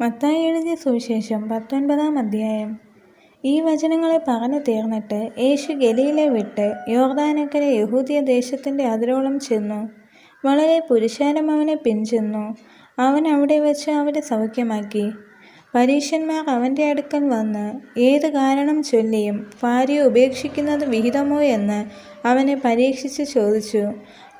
മത്തായി എഴുതിയ സുവിശേഷം 19-ാം അധ്യായം. ഈ വചനങ്ങളെ പറഞ്ഞു തീർന്നിട്ട് യേശു ഗലീല വിട്ട് യോർദാനക്കരെ യഹൂദിയ ദേശത്തിൻ്റെ അതിരോളം ചെന്നു. വളരെ പുരുഷാരം അവനെ പിൻചെന്നു. അവൻ അവിടെ വച്ച് അവരെ സൗഖ്യമാക്കി. പരീശന്മാർ അവൻ്റെ അടുക്കൽ വന്ന് ഏത് കാരണം ചൊല്ലിയും ഭാര്യയെ ഉപേക്ഷിക്കുന്നത് വിഹിതമോ എന്ന് അവനെ പരീക്ഷിച്ച് ചോദിച്ചു.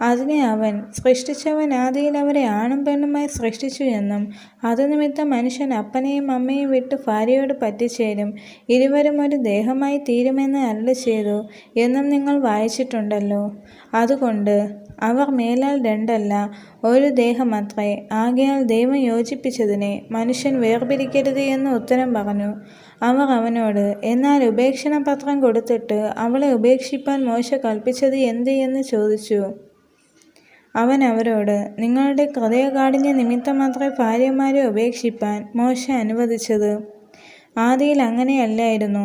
അതിനെ അവൻ, സൃഷ്ടിച്ചവൻ ആദിയിൽ അവരെ ആണും പെണ്ണുമായി സൃഷ്ടിച്ചു എന്നും അതുനിമിത്തം മനുഷ്യൻ അപ്പനെയും അമ്മയും വിട്ട് ഭാര്യയോട് പറ്റിച്ചേരും, ഇരുവരും ഒരു ദേഹമായി തീരുമെന്ന് അരുളിച്ചെയ്തു എന്നും നിങ്ങൾ വായിച്ചിട്ടുണ്ടല്ലോ. അതുകൊണ്ട് അവർ മേലാൽ രണ്ടല്ല, ഒരു ദേഹമത്രേ. ആകയാൽ ദൈവം യോജിപ്പിച്ചതിനെ മനുഷ്യൻ വേർപിരിക്കരുത് എന്ന് ഉത്തരം പറഞ്ഞു. അവർ അവനോട്, എന്നാൽ ഉപേക്ഷണ പത്രം കൊടുത്തിട്ട് അവളെ ഉപേക്ഷിപ്പാൻ മോശെ കൽപ്പിച്ചത് എന്ത് എന്ന് ചോദിച്ചു. അവൻ അവരോട്, നിങ്ങളുടെ ഹൃദയകാഠിന്യ നിമിത്തമത്രേ ഭാര്യമാരെ ഉപേക്ഷിപ്പാൻ മോശെ അനുവദിച്ചത്. ആദിയിൽ അങ്ങനെയല്ലായിരുന്നു.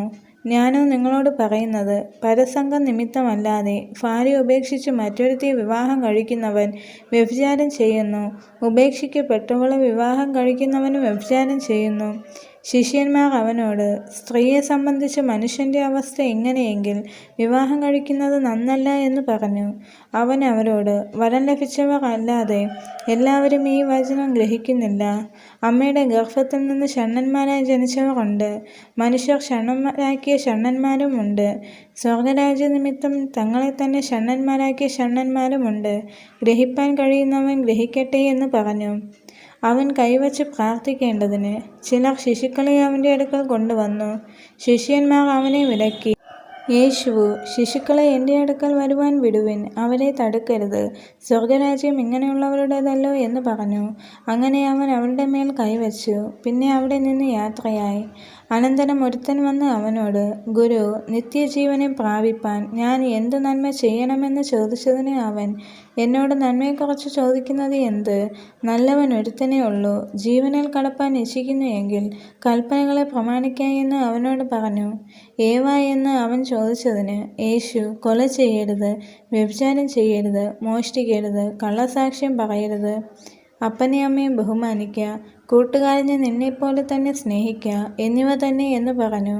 ഞാനോ നിങ്ങളോട് പറയുന്നത്, പരസംഗം നിമിത്തമല്ലാതെ ഭാര്യ ഉപേക്ഷിച്ച് മറ്റൊരുത്തിയെ വിവാഹം കഴിക്കുന്നവൻ വ്യഭിചാരം ചെയ്യുന്നു, ഉപേക്ഷിക്കപ്പെട്ടവളെ വിവാഹം കഴിക്കുന്നവനും വ്യഭിചാരം ചെയ്യുന്നു. ശിഷ്യന്മാർ അവനോട്, സ്ത്രീയെ സംബന്ധിച്ച് മനുഷ്യൻ്റെ അവസ്ഥ ഇങ്ങനെയെങ്കിൽ വിവാഹം കഴിക്കുന്നത് നന്നല്ല എന്ന് പറഞ്ഞു. അവൻ അവരോട്, വരം ലഭിച്ചവർ അല്ലാതെ എല്ലാവരും ഈ വചനം ഗ്രഹിക്കുന്നില്ല. അമ്മയുടെ ഗർഭത്തിൽ നിന്ന് ഷണ്ഡന്മാരായി ജനിച്ചവർ ഉണ്ട്, മനുഷ്യർ ഷണ്ഡന്മാരാക്കിയ ഷണ്ഡന്മാരും ഉണ്ട്. സ്വർഗരാജ്യ നിമിത്തം തങ്ങളെ തന്നെ ഷണ്ഡന്മാരാക്കിയ ഷണ്ഡന്മാരും ഉണ്ട്. ഗ്രഹിപ്പാൻ കഴിയുന്നവൻ ഗ്രഹിക്കട്ടെ എന്ന് പറഞ്ഞു. അവൻ കൈവച്ച് പ്രാർത്ഥിക്കേണ്ടതിന് ചിലർ ശിശുക്കളെ അവൻ്റെ അടുക്കൽ കൊണ്ടുവന്നു. ശിഷ്യന്മാർ അവനെ വിലക്കി. യേശുവോ, ശിശുക്കളെ എൻ്റെ അടുക്കൽ വരുവാൻ വിടുവിൻ, അവരെ തടുക്കരുത്, സ്വർഗരാജ്യം ഇങ്ങനെയുള്ളവരുടേതല്ലോ എന്ന് പറഞ്ഞു. അങ്ങനെ അവൻ അവരുടെ മേൽ കൈവച്ചു. പിന്നെ അവിടെ നിന്ന് യാത്രയായി. അനന്തരം ഒരുത്തൻ വന്ന് അവനോട്, ഗുരു, നിത്യജീവനെ പ്രാപിപ്പാൻ ഞാൻ എന്ത് നന്മ ചെയ്യണമെന്ന് ചോദിച്ചതിന് അവൻ, എന്നോട് നന്മയെക്കുറിച്ച് ചോദിക്കുന്നത് എന്ത്? നല്ലവൻ ഒരുത്തനേ ഉള്ളൂ. ജീവനിൽ കടപ്പാൻ ഇച്ഛിക്കുന്നു എങ്കിൽ കൽപ്പനകളെ പ്രമാണിക്ക എന്ന് അവനോട് പറഞ്ഞു. ഏവ എന്ന് അവൻ ചോദിച്ചതിന് യേശു, കൊല ചെയ്യരുത്, വ്യഭിചാരം ചെയ്യരുത്, മോഷ്ടിക്കരുത്, കള്ളസാക്ഷ്യം പറയരുത്, അപ്പനെയും അമ്മയും ബഹുമാനിക്കുക, കൂട്ടുകാരനെ നിന്നെപ്പോലെ തന്നെ സ്നേഹിക്കുക എന്നിവ തന്നെ എന്ന് പറഞ്ഞു.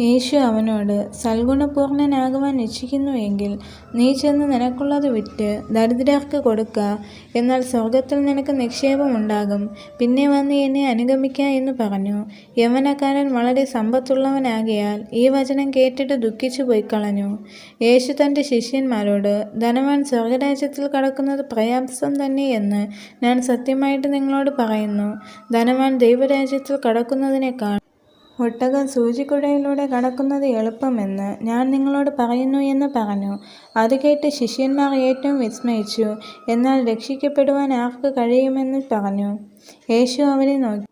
യേശു അവനോട്, സൽഗുണപൂർണനാകുവാൻ ഇച്ഛിക്കുന്നു എങ്കിൽ നീ ചെന്ന് നിനക്കുള്ളത് വിറ്റ് ദരിദ്രർക്ക് കൊടുക്ക, എന്നാൽ സ്വർഗത്തിൽ നിനക്ക് നിക്ഷേപമുണ്ടാകും. പിന്നെ വന്ന് എന്നെ അനുഗമിക്ക എന്ന് പറഞ്ഞു. യൗവനക്കാരൻ വളരെ സമ്പത്തുള്ളവനാകയാൽ ഈ വചനം കേട്ടിട്ട് ദുഃഖിച്ചു പോയിക്കളഞ്ഞു. യേശു തൻ്റെ ശിഷ്യന്മാരോട്, ധനവാൻ സ്വർഗരാജ്യത്തിൽ കടക്കുന്നത് പ്രയാസം തന്നെ എന്ന് ഞാൻ സത്യമായിട്ട് നിങ്ങളോട് പറയുന്നു. ധനവാൻ ദൈവരാജ്യത്തിൽ കടക്കുന്നതിനേക്കാൾ ഒട്ടകം സൂചിക്കുഴയിലൂടെ കടക്കുന്നത് എളുപ്പമെന്ന് ഞാൻ നിങ്ങളോട് പറയുന്നു എന്ന് പറഞ്ഞു. അത് കേട്ട് ശിഷ്യന്മാർ ഏറ്റവും വിസ്മയിച്ചു. എന്നാൽ രക്ഷിക്കപ്പെടുവാൻ ആർക്ക് കഴിയുമെന്ന് പറഞ്ഞു. യേശു അവരെ നോക്കി,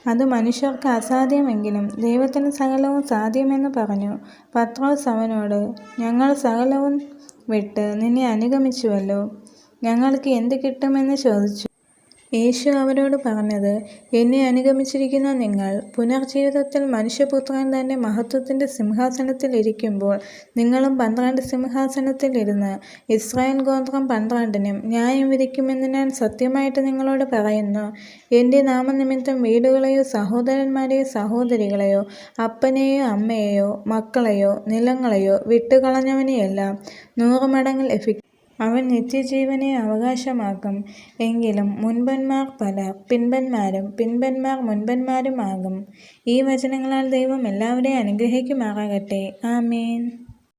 അത് മനുഷ്യർക്ക് അസാധ്യമെങ്കിലും ദൈവത്തിന് സകലവും സാധ്യമെന്ന് പറഞ്ഞു. പത്രോസ് അവനോട്, ഞങ്ങൾ സകലവും വിട്ട് നിന്നെ അനുഗമിച്ചുവല്ലോ, ഞങ്ങൾക്ക് എന്ത് കിട്ടുമെന്ന് ചോദിച്ചു. യേശു അവരോട് പറഞ്ഞത്, എന്നെ അനുഗമിച്ചിരിക്കുന്ന നിങ്ങൾ പുനർജീവിതത്തിൽ മനുഷ്യപുത്രൻ തൻ്റെ മഹത്വത്തിൻ്റെ സിംഹാസനത്തിൽ ഇരിക്കുമ്പോൾ നിങ്ങളും 12 സിംഹാസനത്തിൽ ഇരുന്ന് ഇസ്രായേൽ ഗോത്രം 12-നും ന്യായം വിധിക്കുമെന്ന് ഞാൻ സത്യമായിട്ട് നിങ്ങളോട് പറയുന്നു. എൻ്റെ നാമനിമിത്തം വീടുകളെയോ സഹോദരന്മാരെയോ സഹോദരികളെയോ അപ്പനെയോ അമ്മയെയോ മക്കളെയോ നിലങ്ങളെയോ വിട്ടുകളഞ്ഞവനെയെല്ലാം 100 മടങ്ങ് ലഭിക്കും. അവൻ നിത്യജീവനെ അവകാശമാക്കും. എങ്കിലും മുൻപന്മാർ പലർ പിൻപന്മാരും പിൻപന്മാർ മുൻപന്മാരും ആകും. ഈ വചനങ്ങളാൽ ദൈവം എല്ലാവരെയും അനുഗ്രഹിക്കുമാറാകട്ടെ. ആമേൻ.